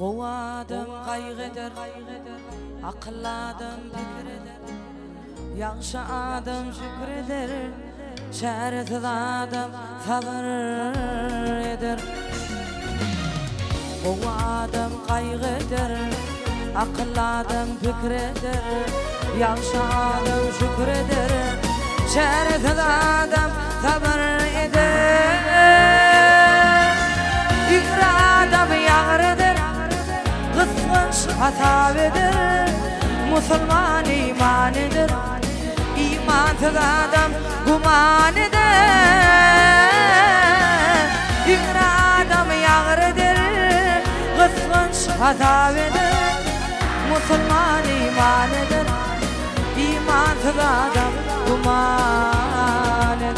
Qovadım qaygıdır, aqladım fikridir, yaxşı adam şükridir, şersiz adam sabır eder. Qovadım qaygıdır, aqladım fikridir, yaxşı adam şükridir, şersiz adam sabır eder. Yükre adam yağrıdır, kıskanç hatavedir, Müslüman imanidir, imansız adam guman eder. Yükre adam yağrıdır, kıskanç hatavedir, Müslüman imanidir, imansız adam guman eder.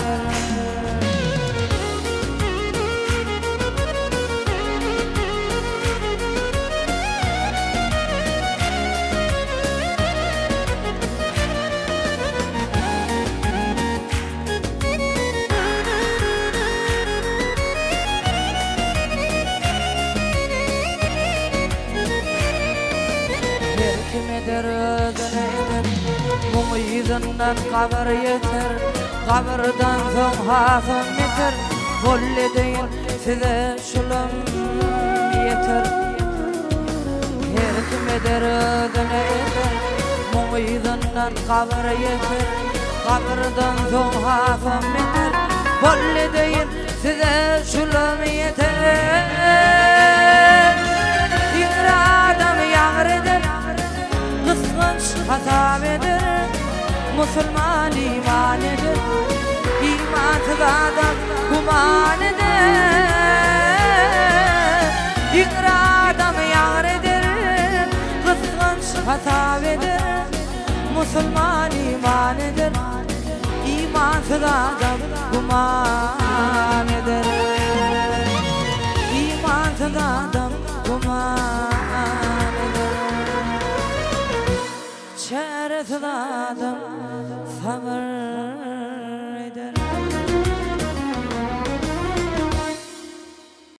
Kimedir özünedir, mum yüzünden kabir yeter, kabirden son hasım yeter, Bolli deyin size şulum yeter. Her kimedir özünedir, mum yüzünden kabir yeter, kabirden son hasım yeter, Bolli deyin size şulum yeter. Bir adam yağrıdır, kıskanç hatavedir, Müslüman imanidir, imansız adam guman eder. Bir adam yağrıdır, kıskanç hatavedir, Müslüman imanidir, imansız adam guman eder. İmansız adam guman eder, şerefsiz adam sabır